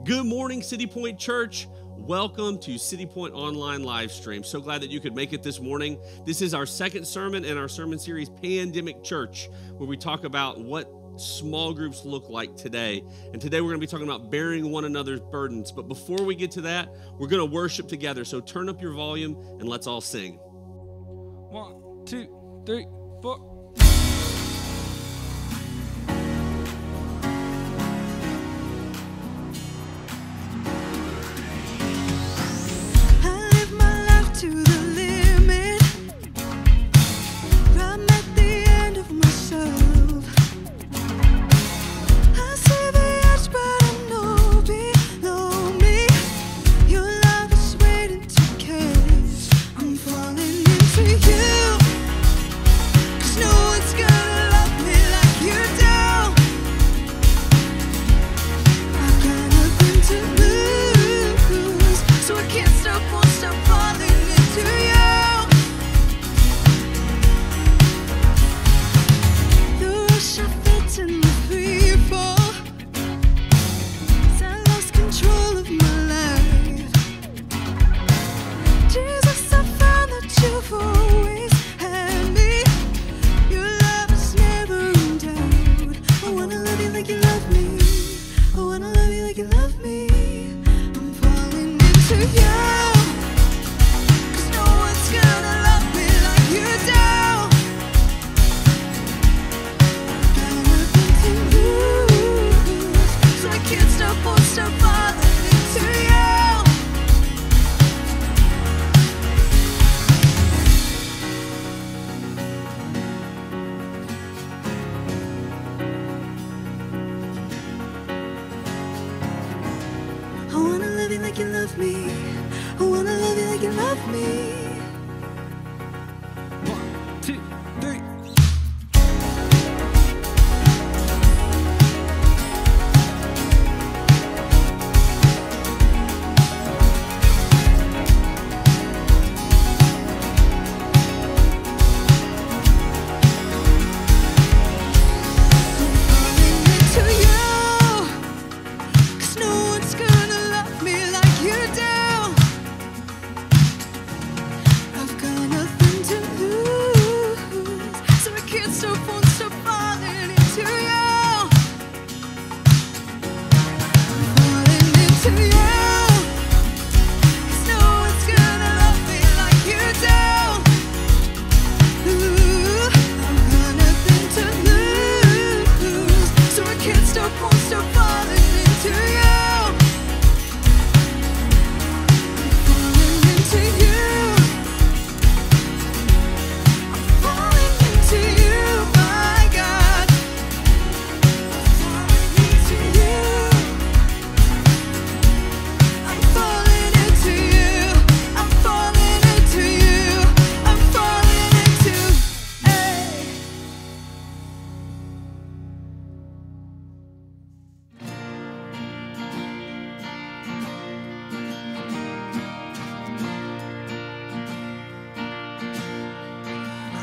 Good morning, City Point Church. Welcome to City Point Online live stream. So glad that you could make it this morning. This is our second sermon in our sermon series, Pandemic Church, where we talk about what small groups look like today. And today we're going to be talking about bearing one another's burdens. But before we get to that, we're going to worship together. So turn up your volume and let's all sing. 1, 2, 3, 4.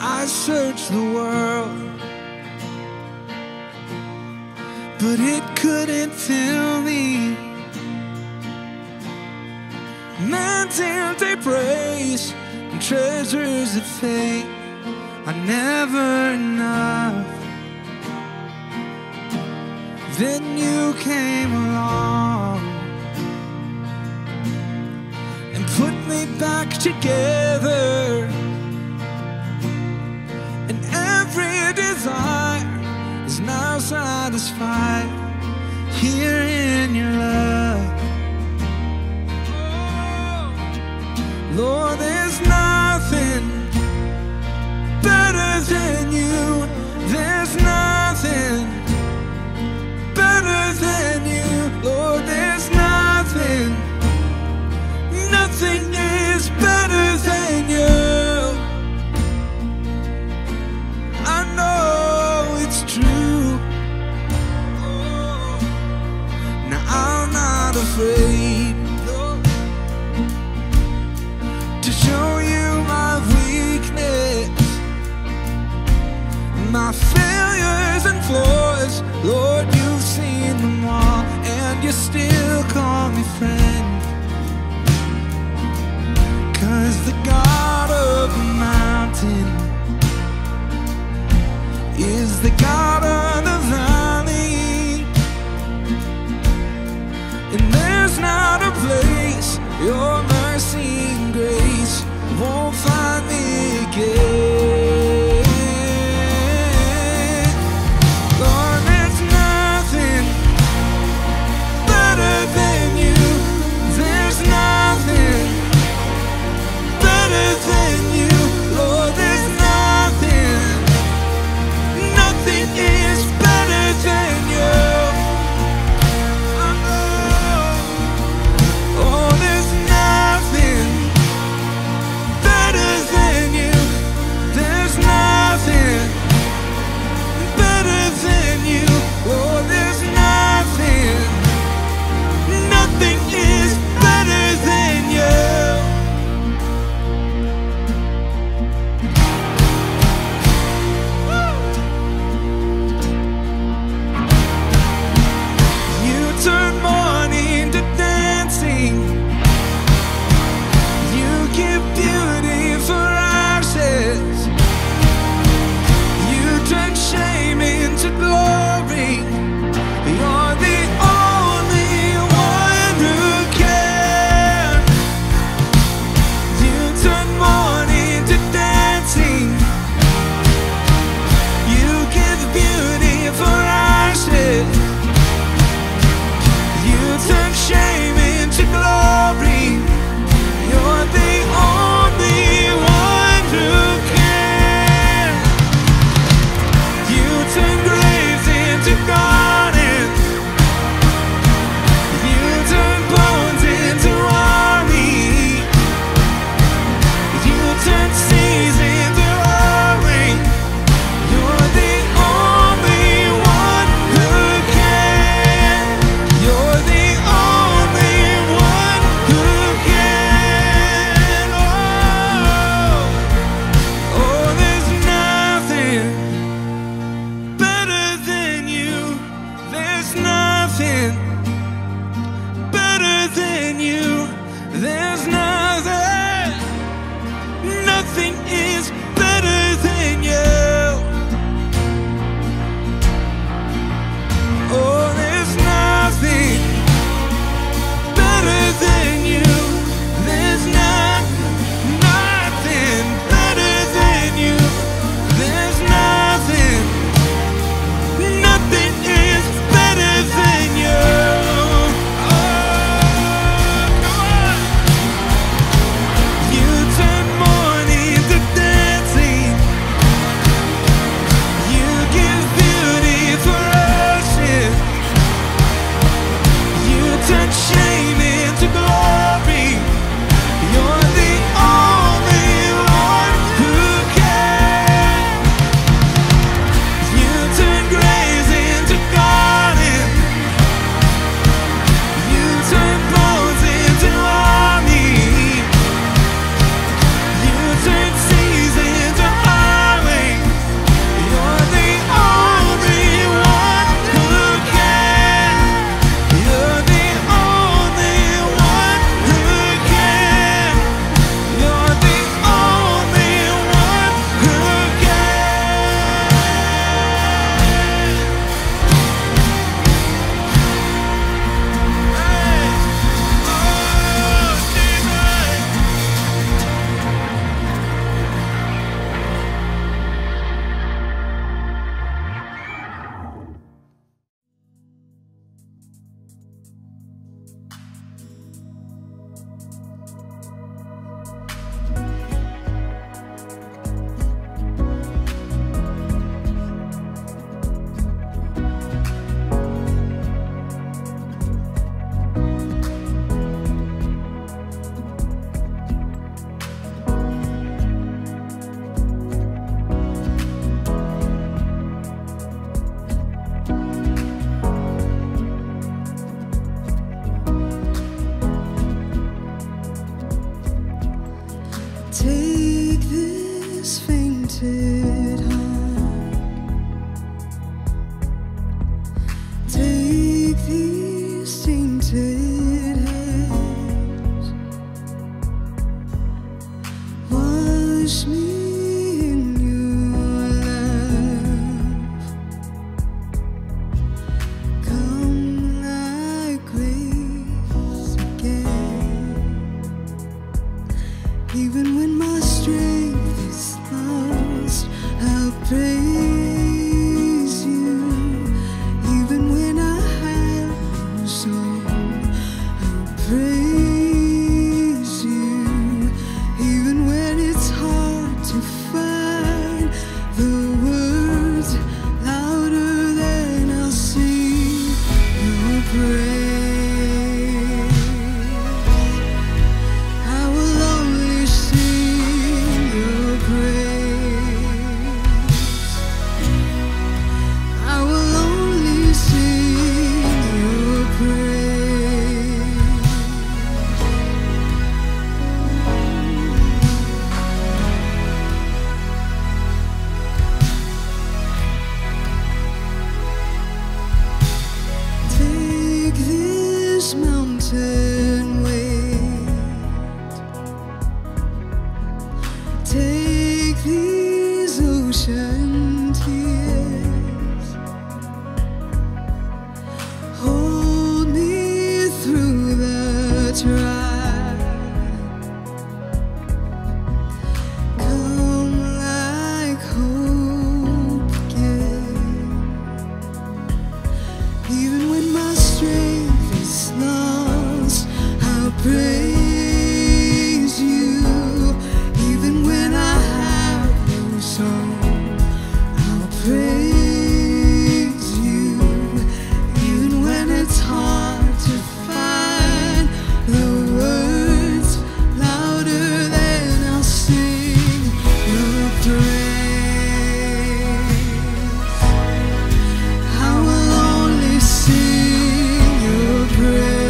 I searched the world, but it couldn't fill me. Man's empty praise and treasures of faith are never enough. Then you came along and put me back together. Every desire is now satisfied here in your love. Lord, there's nothing better than you. There's nothing better than you. Lord, there's nothing is better than you. wash me in your love. Come like grace again. Even when my strength is lost, I'll praise you. Even when I have no song, I'll praise you. Even when it's hard to find the words louder than I'll sing your praise. I will only sing your praise. I will only sing your praise. Take this mountain weight. Take these ocean tears. Hold me through the trial. Come like hope again. Even when my strength is lost, I'll praise you. Even when I have no song, I'll praise you. Even when it's hard to find the words louder than I'll sing your praise. I will only sing your praise.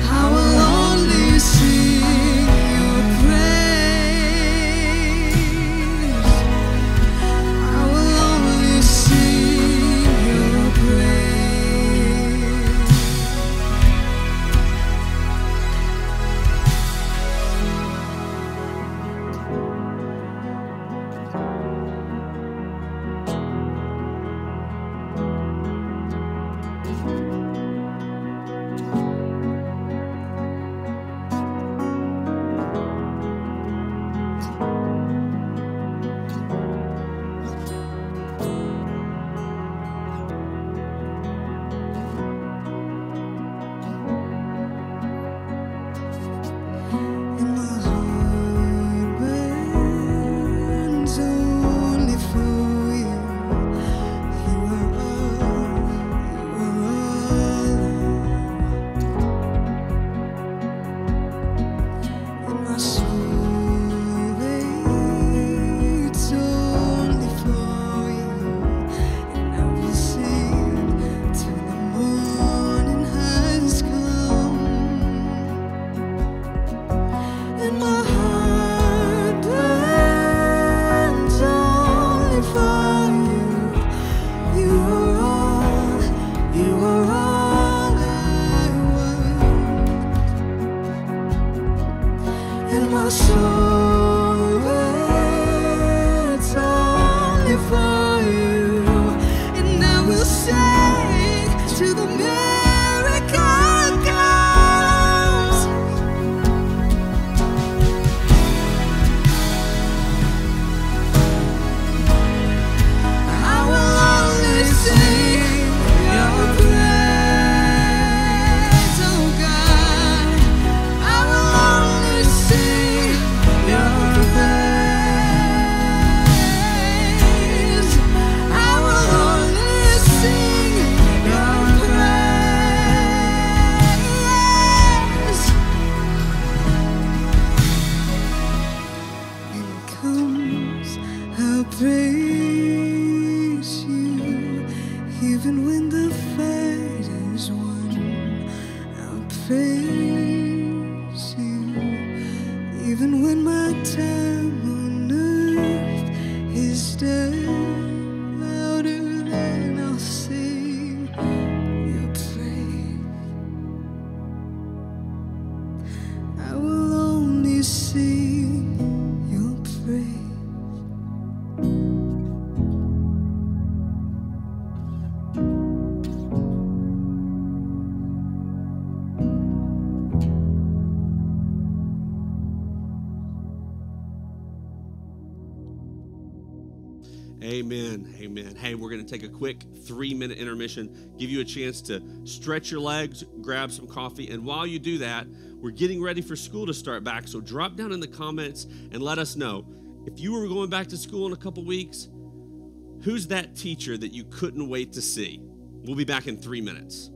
I will only sing your praise. I will only sing your praise. And my heart burns only for you. You are all, and my soul waits only for you. And I will sing till the morning has come. And my heart burns only for you. You are all I want. And my soul waits only for you. And I will sing till the miracle comes. I will only sing your praise, oh God. I will only sing your praise. I will only sing your praise. When it comes, I'll praise you. Even when the fight is won, I'll praise you. Even when my time on earth is done, louder than I'll sing your praise. I will Amen. Amen. Hey, we're going to take a quick 3-minute intermission, give you a chance to stretch your legs, grab some coffee. And while you do that, we're getting ready for school to start back. So drop down in the comments and let us know. If you were going back to school in a couple weeks, who's that teacher that you couldn't wait to see? We'll be back in 3 minutes.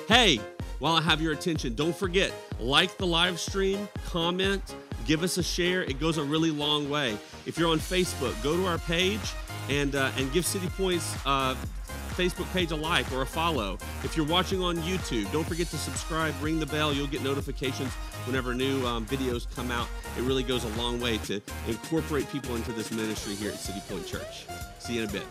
Hey, while I have your attention, don't forget, like the live stream, comment, give us a share. It goes a really long way. If you're on Facebook, go to our page and give City Point's Facebook page a like or a follow. If you're watching on YouTube, don't forget to subscribe, ring the bell. You'll get notifications whenever new videos come out. It really goes a long way to incorporate people into this ministry here at City Point Church. See you in a bit.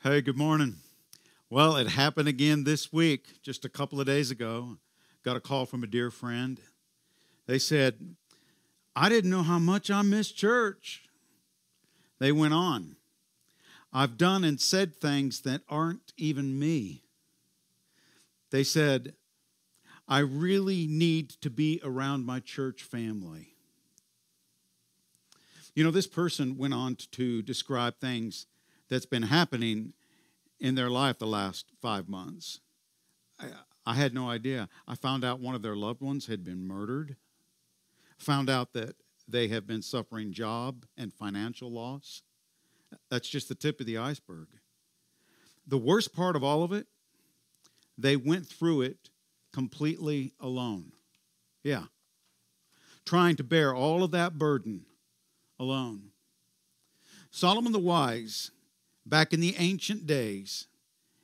Hey, good morning. Well, it happened again this week, just a couple of days ago. Got a call from a dear friend. They said, I didn't know how much I missed church. They went on. I've done and said things that aren't even me. They said, I really need to be around my church family. You know, this person went on to describe things that's been happening in their life the last 5 months. I had no idea. I found out one of their loved ones had been murdered. Found out that they have been suffering job and financial loss. That's just the tip of the iceberg. The worst part of all of it, they went through it completely alone. Yeah. Trying to bear all of that burden alone. Solomon the Wise, back in the ancient days,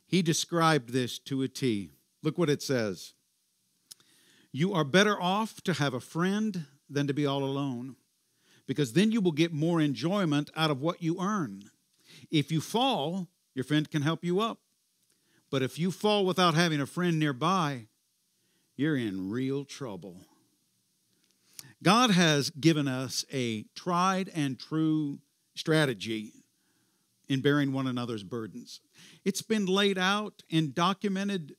he described this to a T. Look what it says. You are better off to have a friend than to be all alone, because then you will get more enjoyment out of what you earn. If you fall, your friend can help you up. But if you fall without having a friend nearby, you're in real trouble. God has given us a tried and true strategy in bearing one another's burdens. It's been laid out in documented,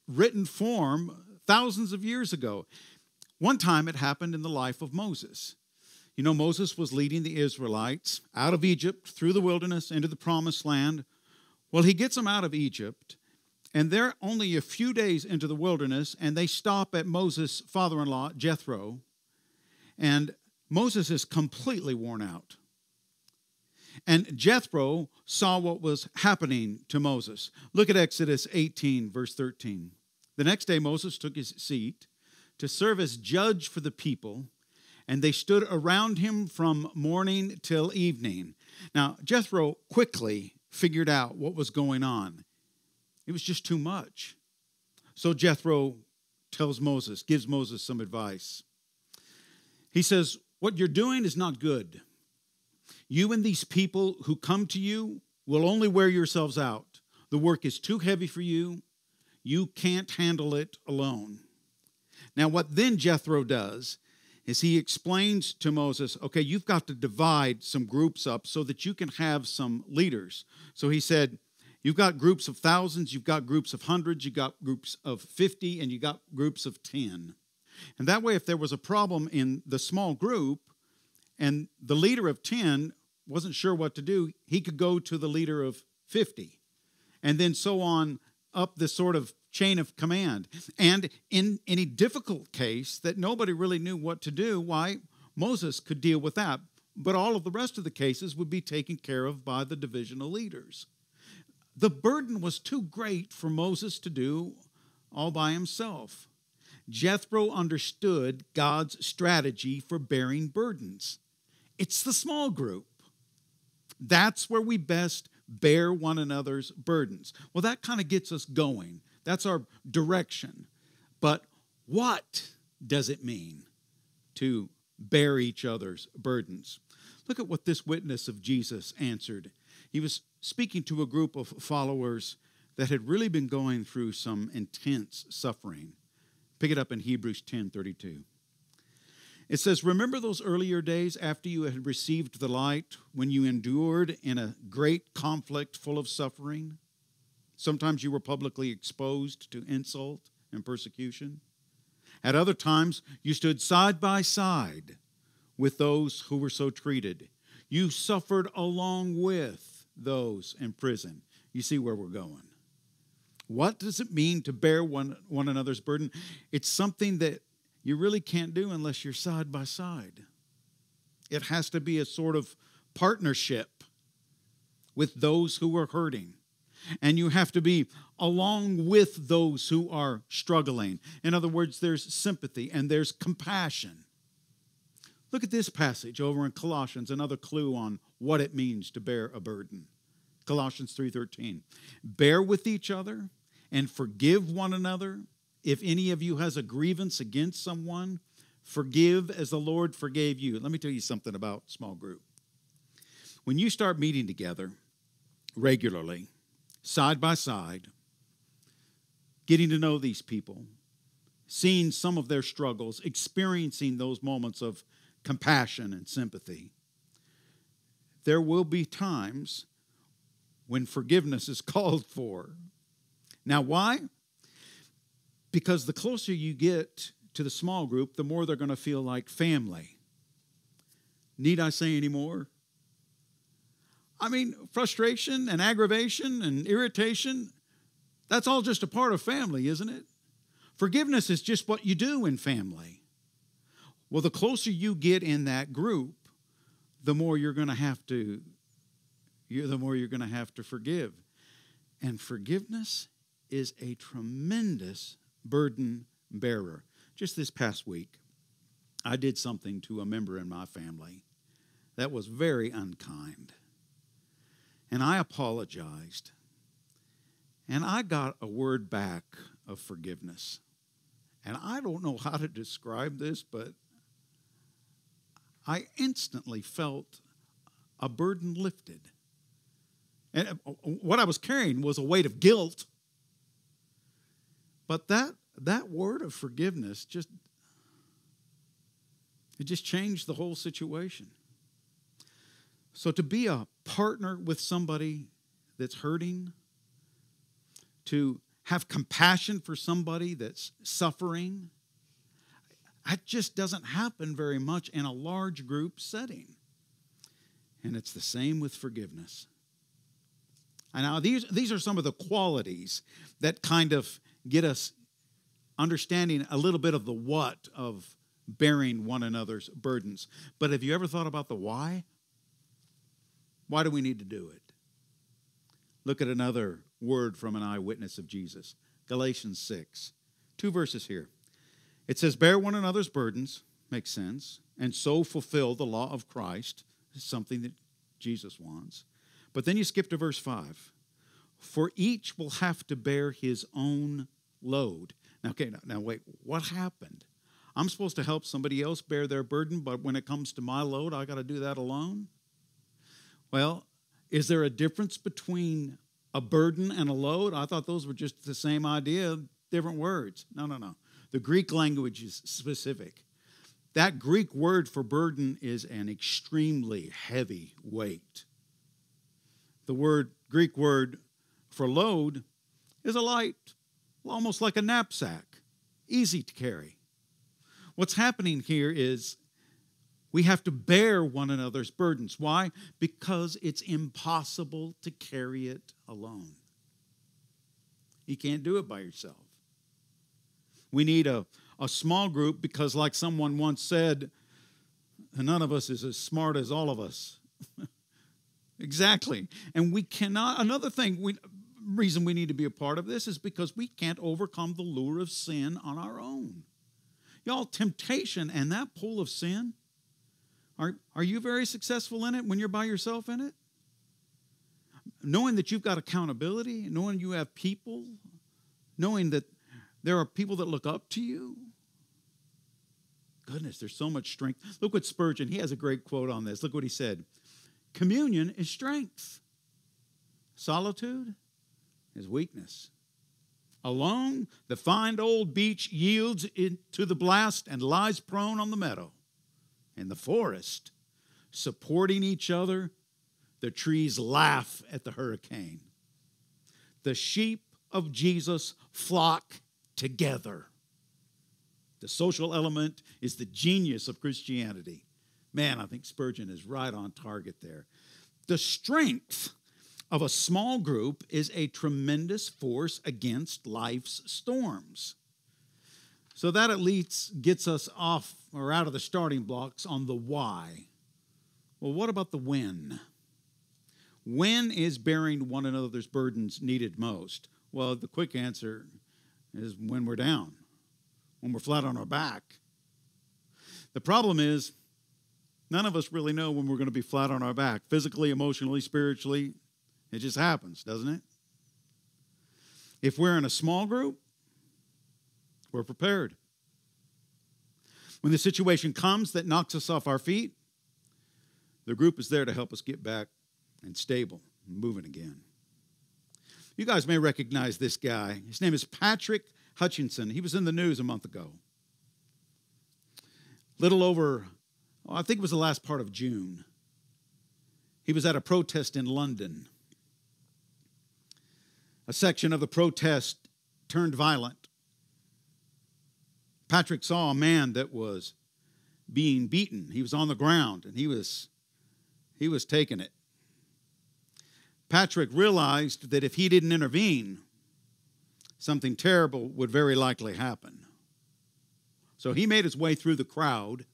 written form thousands of years ago. One time it happened in the life of Moses. You know, Moses was leading the Israelites out of Egypt, through the wilderness, into the promised land. Well, he gets them out of Egypt, and they're only a few days into the wilderness, and they stop at Moses' father-in-law, Jethro, and Moses is completely worn out. And Jethro saw what was happening to Moses. Look at Exodus 18, verse 13. The next day Moses took his seat to serve as judge for the people, and they stood around him from morning till evening. Now, Jethro quickly figured out what was going on. It was just too much. So Jethro tells Moses, gives Moses some advice. He says, what you're doing is not good. You and these people who come to you will only wear yourselves out. The work is too heavy for you. You can't handle it alone. Now, what then Jethro does is he explains to Moses, okay, you've got to divide some groups up so that you can have some leaders. So he said, you've got groups of thousands, you've got groups of hundreds, you've got groups of 50, and you've got groups of 10. And that way, if there was a problem in the small group and the leader of 10 wasn't sure what to do, he could go to the leader of 50. And then so on up this sort of chain of command. And in any difficult case that nobody really knew what to do, why, Moses could deal with that. But all of the rest of the cases would be taken care of by the divisional leaders. The burden was too great for Moses to do all by himself. Jethro understood God's strategy for bearing burdens. It's the small group. That's where we best bear one another's burdens. Well, that kind of gets us going. That's our direction. But what does it mean to bear each other's burdens? Look at what this witness of Jesus answered. He was speaking to a group of followers that had really been going through some intense suffering. Pick it up in Hebrews 10:32. It says, remember those earlier days after you had received the light, when you endured in a great conflict full of suffering? Sometimes you were publicly exposed to insult and persecution. At other times, you stood side by side with those who were so treated. You suffered along with those in prison. You see where we're going. What does it mean to bear one another's burden? It's something that you really can't do unless you're side by side. It has to be a sort of partnership with those who are hurting. And you have to be along with those who are struggling. In other words, there's sympathy and there's compassion. Look at this passage over in Colossians, another clue on what it means to bear a burden. Colossians 3:13. Bear with each other and forgive one another. If any of you has a grievance against someone, forgive as the Lord forgave you. Let me tell you something about small group. When you start meeting together regularly, side by side, getting to know these people, seeing some of their struggles, experiencing those moments of compassion and sympathy, there will be times when forgiveness is called for. Now, why? Because the closer you get to the small group, the more they're going to feel like family. Need I say any more? I mean, frustration and aggravation and irritation, that's all just a part of family, isn't it? Forgiveness is just what you do in family. Well, the closer you get in that group, the more you're going to have to forgive. And forgiveness is a tremendous burden bearer. Just this past week, I did something to a member in my family that was very unkind. And I apologized. And I got a word back of forgiveness. And I don't know how to describe this, but I instantly felt a burden lifted. And what I was carrying was a weight of guilt. But that word of forgiveness just changed the whole situation. So to be a partner with somebody that's hurting, to have compassion for somebody that's suffering, that just doesn't happen very much in a large group setting. And it's the same with forgiveness. And now these are some of the qualities that kind of get us understanding a little bit of the what of bearing one another's burdens. But have you ever thought about the why? Why do we need to do it? Look at another word from an eyewitness of Jesus. Galatians 6. 2 verses here. It says, bear one another's burdens, makes sense, and so fulfill the law of Christ. It's something that Jesus wants. But then you skip to verse 5. For each will have to bear his own load. Now wait, what happened? I'm supposed to help somebody else bear their burden, but when it comes to my load, I got to do that alone? Well, is there a difference between a burden and a load? I thought those were just the same idea, different words. No. The Greek language is specific. That Greek word for burden is an extremely heavy weight. The Greek word for load is a light, almost like a knapsack, easy to carry. What's happening here is we have to bear one another's burdens. Why? Because it's impossible to carry it alone. You can't do it by yourself. We need a small group because, like someone once said, none of us is as smart as all of us. Exactly. And we cannot, another reason we need to be a part of this is because we can't overcome the lure of sin on our own. Y'all, temptation and that pull of sin, are you very successful in it when you're by yourself in it? Knowing that you've got accountability, knowing you have people, knowing that there are people that look up to you. Goodness, there's so much strength. Look what Spurgeon, he has a great quote on this. Look what he said. Communion is strength. Solitude is weakness. Alone, the fine old beech yields into the blast and lies prone on the meadow. In the forest, supporting each other, the trees laugh at the hurricane. The sheep of Jesus flock together. The social element is the genius of Christianity. Man, I think Spurgeon is right on target there. The strength of a small group is a tremendous force against life's storms. So that at least gets us off or out of the starting blocks on the why. Well, what about the when? When is bearing one another's burdens needed most? Well, the quick answer is when we're down, when we're flat on our back. The problem is, none of us really know when we're going to be flat on our back, physically, emotionally, spiritually. It just happens, doesn't it? If we're in a small group, we're prepared. When the situation comes that knocks us off our feet, the group is there to help us get back and stable and moving again. You guys may recognize this guy. His name is Patrick Hutchinson. He was in the news a month ago. Little over, I think it was the last part of June. He was at a protest in London. a section of the protest turned violent. Patrick saw a man that was being beaten. He was on the ground, and he was taking it. Patrick realized that if he didn't intervene, something terrible would very likely happen. So he made his way through the crowd,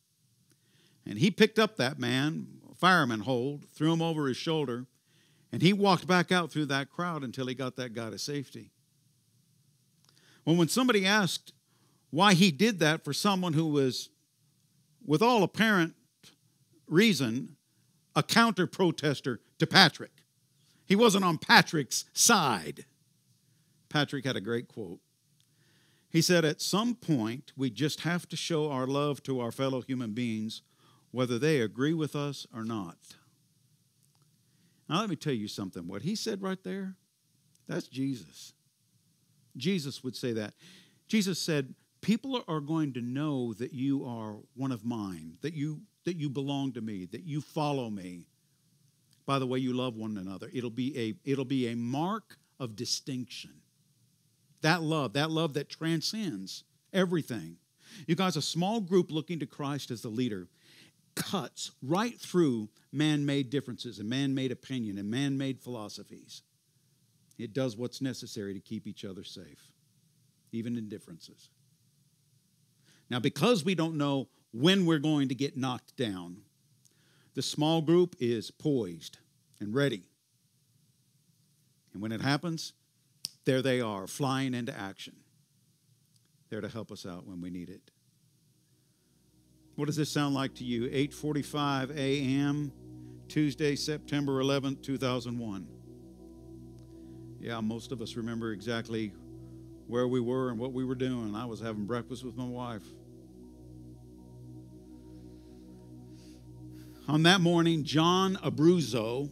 and he picked up that man, fireman hold, threw him over his shoulder, and he walked back out through that crowd until he got that guy to safety. Well, when somebody asked why he did that for someone who was, with all apparent reason, a counter-protester to Patrick, he wasn't on Patrick's side. Patrick had a great quote. He said, "At some point, we just have to show our love to our fellow human beings, whether they agree with us or not." Now, let me tell you something. What he said right there, that's Jesus. Jesus would say that. Jesus said, people are going to know that you are one of mine, that you belong to me, that you follow me by the way you love one another. It'll be a mark of distinction. That love that transcends everything. You guys, a small group looking to Christ as the leader cuts right through man-made differences and man-made opinion and man-made philosophies. It does what's necessary to keep each other safe, even in differences. Now, because we don't know when we're going to get knocked down, the small group is poised and ready. And when it happens, there they are, flying into action, there to help us out when we need it. What does this sound like to you? 8:45 a.m., Tuesday, September 11th, 2001. Yeah, most of us remember exactly where we were and what we were doing. I was having breakfast with my wife. On that morning, John Abruzzo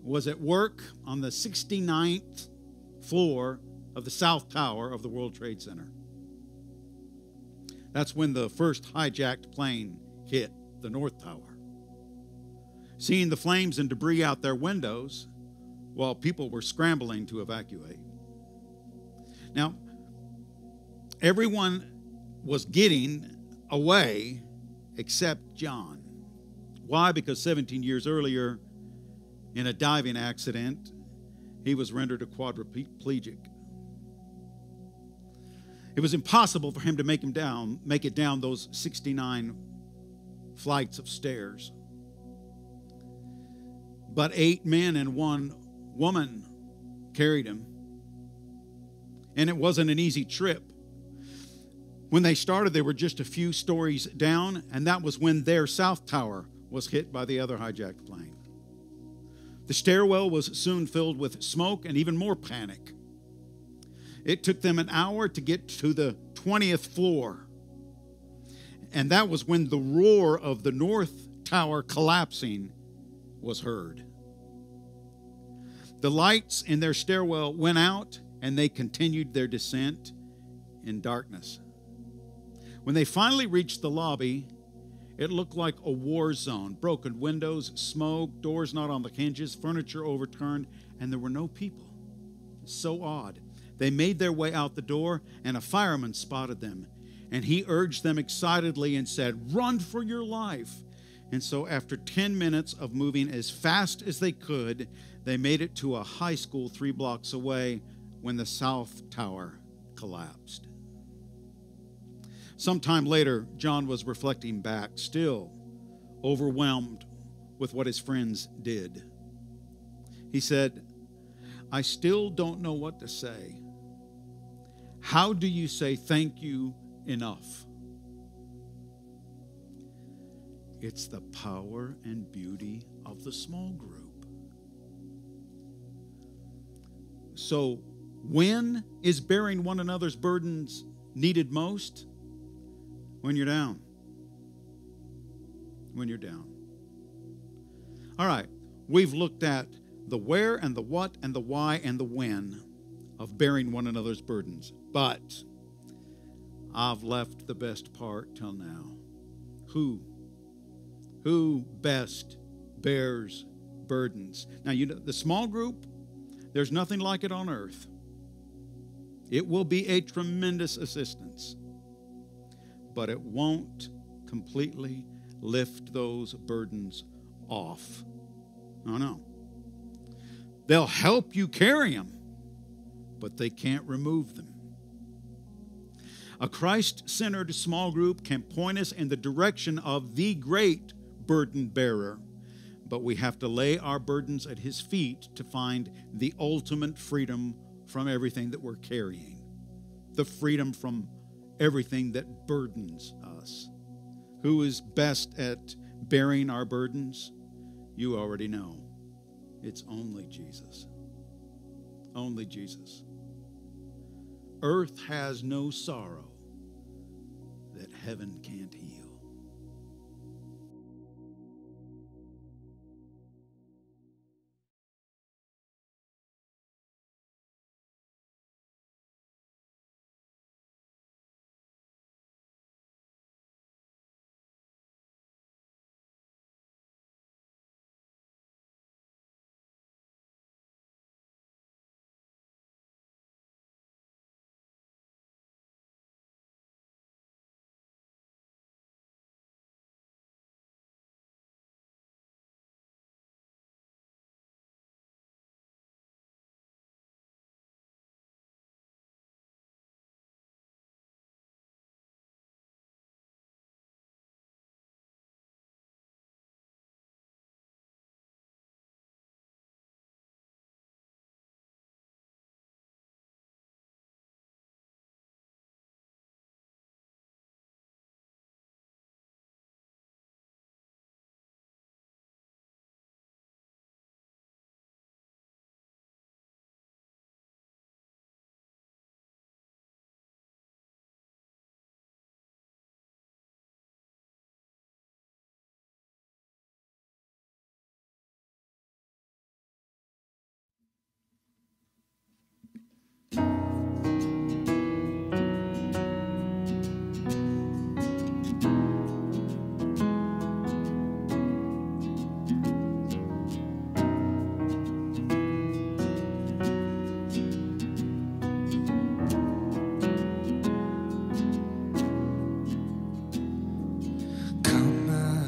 was at work on the 69th floor of the South Tower of the World Trade Center. That's when the first hijacked plane hit the North Tower. Seeing the flames and debris out their windows while people were scrambling to evacuate. Now, everyone was getting away except John. Why? Because 17 years earlier, in a diving accident, he was rendered a quadriplegic. It was impossible for him to make it down those 69 flights of stairs. But 8 men and 1 woman carried him. And it wasn't an easy trip. When they started, they were just a few stories down, and that was when their South Tower was hit by the other hijacked plane. The stairwell was soon filled with smoke and even more panic. It took them an hour to get to the 20th floor. And that was when the roar of the North Tower collapsing was heard. The lights in their stairwell went out, and they continued their descent in darkness. When they finally reached the lobby, it looked like a war zone. Broken windows, smoke, doors not on the hinges, furniture overturned, and there were no people. So odd. They made their way out the door, and a fireman spotted them. And he urged them excitedly and said, "Run for your life." And so after 10 minutes of moving as fast as they could, they made it to a high school 3 blocks away when the South Tower collapsed. Sometime later, John was reflecting back, still overwhelmed with what his friends did. He said, "I still don't know what to say. How do you say thank you enough?" It's the power and beauty of the small group. So, when is bearing one another's burdens needed most? When you're down. When you're down. All right, we've looked at the where and the what and the why and the when of bearing one another's burdens. But I've left the best part till now. Who best bears burdens? Now, you know, the small group, there's nothing like it on earth. It will be a tremendous assistance, but it won't completely lift those burdens off. Oh, no. They'll help you carry them, but they can't remove them. A Christ-centered small group can point us in the direction of the great burden bearer, but we have to lay our burdens at his feet to find the ultimate freedom from everything that we're carrying, the freedom from everything that burdens us. Who is best at bearing our burdens? You already know. It's only Jesus. Only Jesus. Earth has no sorrow that heaven can't heal.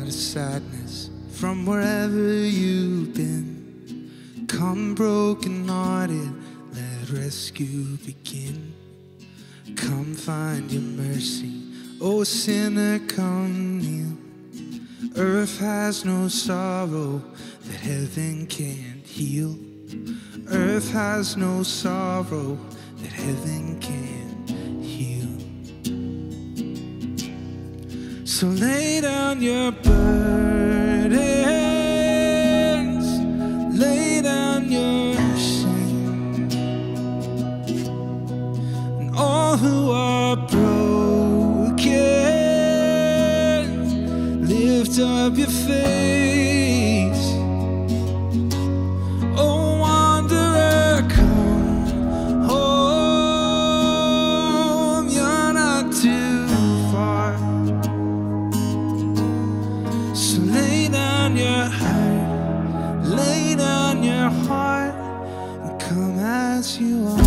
Sadness from wherever you've been. Come broken-hearted, let rescue begin. Come find your mercy, oh sinner, come kneel. Earth has no sorrow that heaven can't heal. Earth has no sorrow that heaven can't heal. So lay down your burdens, lay down your shame, and all who are broken, lift up your face. Oh, wanderer, come home, you're not too far. So lay down your heart, lay down your heart, and come as you are.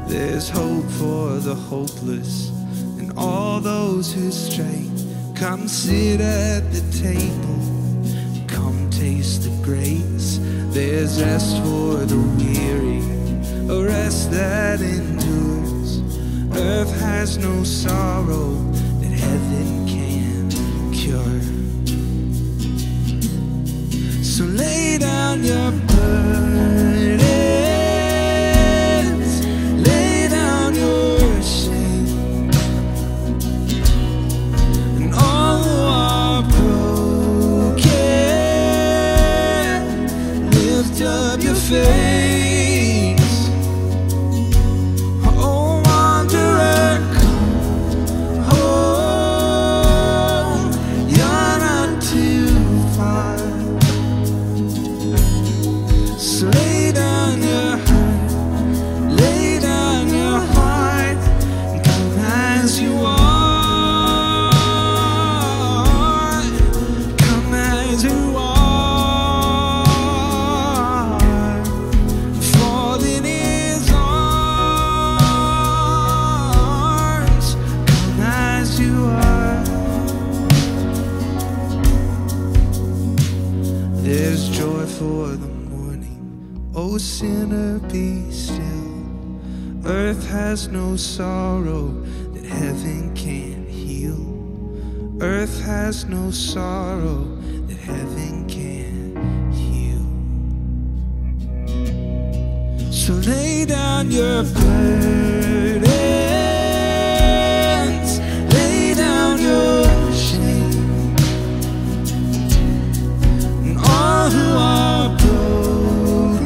There's hope for the hopeless and all those who stray. Come sit at the table, come taste the grace. There's rest for the weary, a rest that endures. Earth has no sorrow that heaven can cure. So lay down your burdens, lay down your shame, and all who are broken, lift up your face. Oh, wanderer, come home, you're not too far. So lay down your heart, lay down your heart, and come as you are. O sinner, be still. Earth has no sorrow that heaven can't heal. Earth has no sorrow that heaven can't heal. So lay down your burdens, lay down your shame, and all who are broken,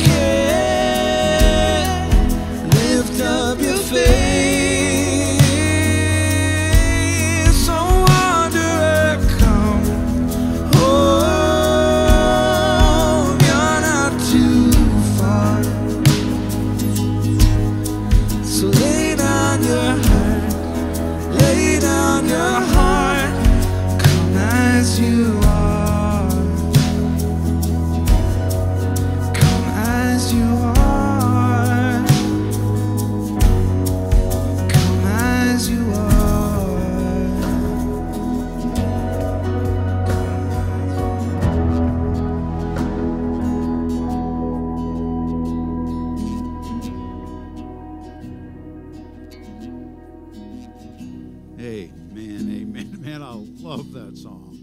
lift up your face. So wanderer, come home, you're not too far. So lay down your heart, lay down your heart, come as you are, come as you are, come as you are. Amen, amen. Man, I love that song.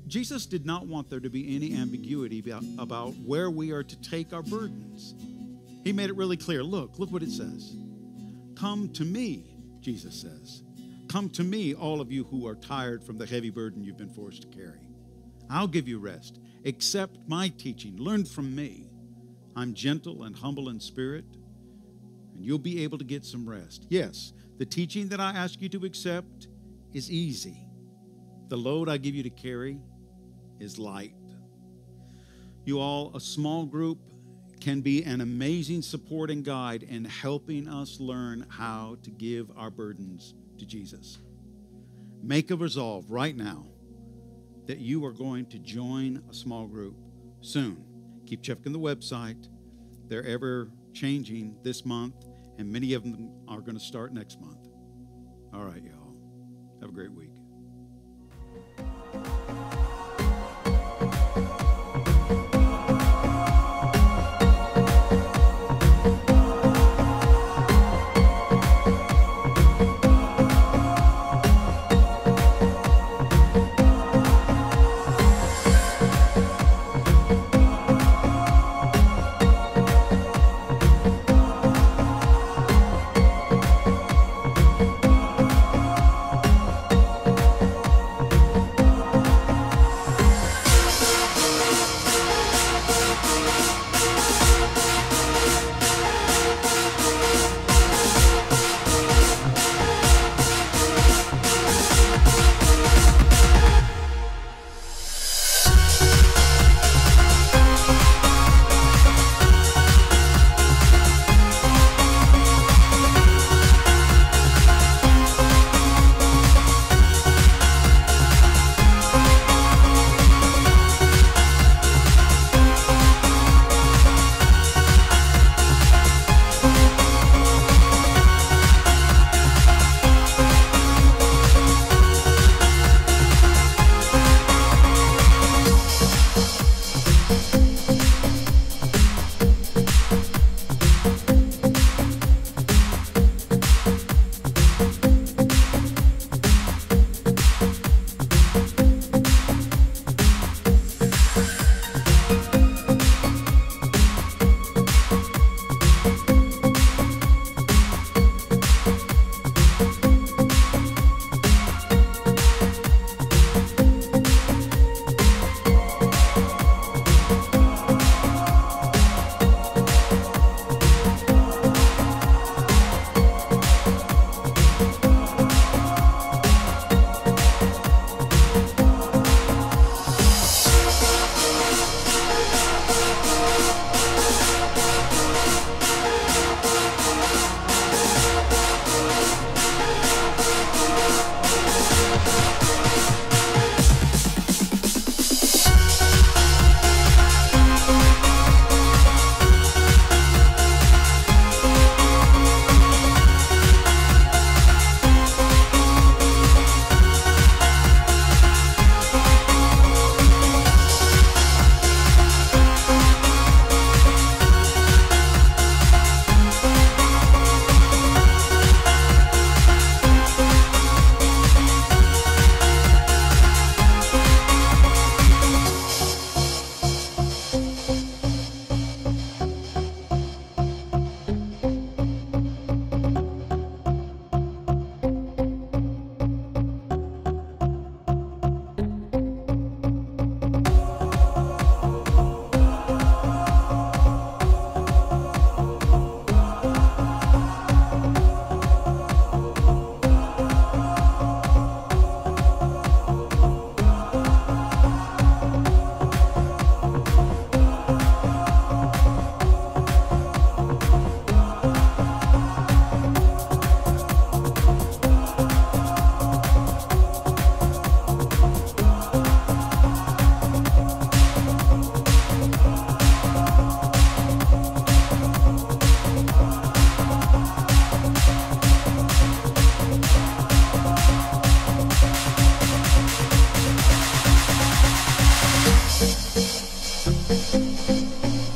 Jesus did not want there to be any ambiguity about where we are to take our burdens. He made it really clear. Look what it says. Come to me, Jesus says. Come to me, all of you who are tired from the heavy burden you've been forced to carry. I'll give you rest. Accept my teaching. Learn from me. I'm gentle and humble in spirit, and you'll be able to get some rest. Yes, the teaching that I ask you to accept is easy. The load I give you to carry is light. You all, a small group can be an amazing support and guide in helping us learn how to give our burdens to Jesus. Make a resolve right now that you are going to join a small group soon. Keep checking the website. They're ever changing this month, and many of them are going to start next month. All right, y'all. Have a great week. Amen.